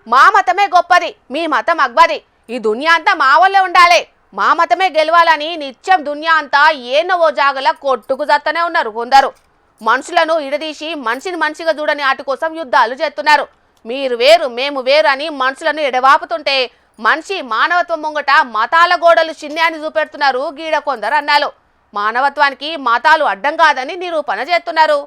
మా మతమే గొప్పది, మీ మతం అగ్బది, ఈ దునియా అంతా మా వల్లే ఉండాలి, మా మతమే గెలవాలని నిత్యం దునియా అంతా ఏనో జాగల కొట్టుకు జత్తనే ఉన్నారు కొందరు. మనుషులను ఇడదీసి మనిషిని మనిషిగా చూడని ఆటి కోసం యుద్ధాలు చేస్తున్నారు. మీరు వేరు మేము వేరు అని మనుషులను ఎడవాపుతుంటే మనిషి మానవత్వం ముంగట మతాల గోడలు చిన్యాన్ని చూపెడుతున్నారు గీడ కొందరు అన్నాలు. మానవత్వానికి మతాలు అడ్డం కాదని నిరూపణ చేస్తున్నారు.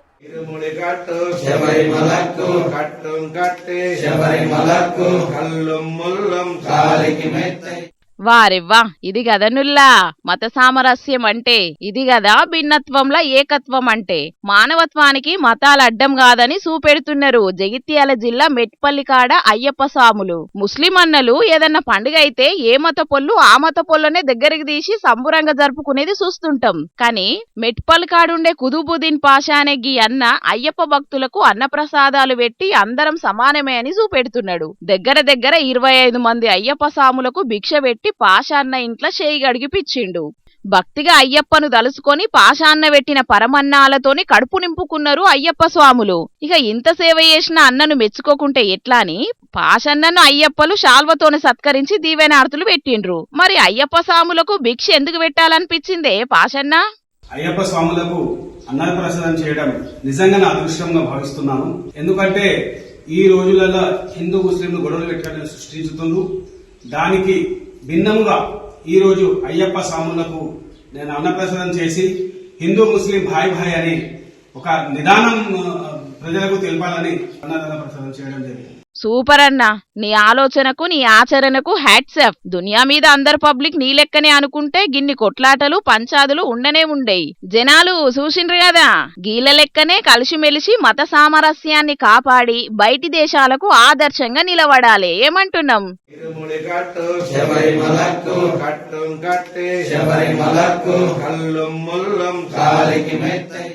వారెవ్వా ఇది గదనుల్లా మత సామరస్యం అంటే, ఇది గదా భిన్నత్వంలా ఏకత్వం అంటే. మానవత్వానికి మతాల అడ్డం కాదని చూపెడుతున్నారు జగిత్యాల జిల్లా మెట్పల్లి కాడ అయ్యప్ప స్వాములు. ముస్లిం అన్నలు ఏదన్నా పండుగ అయితే ఏ మత పొల్లు ఆ మత పొల్లనే దగ్గరికి తీసి సంబురంగా జరుపుకునేది చూస్తుంటాం. కానీ మెట్పల్లి కాడుండే కుతుబుద్దీన్ పాషా అనే గీ అన్న అయ్యప్ప భక్తులకు అన్నప్రసాదాలు పెట్టి అందరం సమానమే అని చూపెడుతున్నాడు. దగ్గర 25 మంది అయ్యప్ప స్వాములకు భిక్ష పెట్టి పాషాన్న ఇంట్లో చేయి గడిగిపిచ్చిండు. భక్తిగా అయ్యప్పను దలుసుకొని పాషాన్న పెట్టిన పరమన్నాలతోని కడుపు నింపుకున్నారు అయ్యప్ప స్వాములు. ఇక ఇంత సేవ చేసిన అన్నను మెచ్చుకోకుంటే ఎట్లా అని పాషన్నను అయ్యప్పలు శాల్వతోని సత్కరించి దీవెనార్తులు పెట్టిండ్రు. మరి అయ్యప్ప స్వాములకు భిక్ష ఎందుకు పెట్టాలనిపించిందే పాషన్న? అయ్యప్ప స్వాములకు అన్నప్రసాదం చేయడం నిజంగా నా అదృష్టంగా భావిస్తున్నాను. ఎందుకంటే ఈ రోజులలో హిందూ ముస్లింలు గొడవలు పెట్టాలని సృష్టించుతుండ్రు. దానికి భిన్నంగా ఈ రోజు అయ్యప్ప స్వాములకు నేను అన్నప్రసాదం చేసి హిందూ ముస్లిం భాయ్ భాయ్ అని ఒక నిదానం ప్రజలకు తెలపాలని అన్నప్రసాదం చేయడం జరిగింది. సూపర్ అన్న, నీ ఆలోచనకు నీ ఆచరణకు హ్యాట్సాఫ్. దునియా మీద అందరు పబ్లిక్ నీ లెక్కనే అనుకుంటే గిన్ని కొట్లాటలు పంచాదులు ఉండనే ఉండేయి. జనాలు చూసిండ్రు కదా, గీల లెక్కనే కలిసిమెలిసి మత సామరస్యాన్ని కాపాడి బయటి దేశాలకు ఆదర్శంగా నిలబడాలి. ఏమంటున్నాం?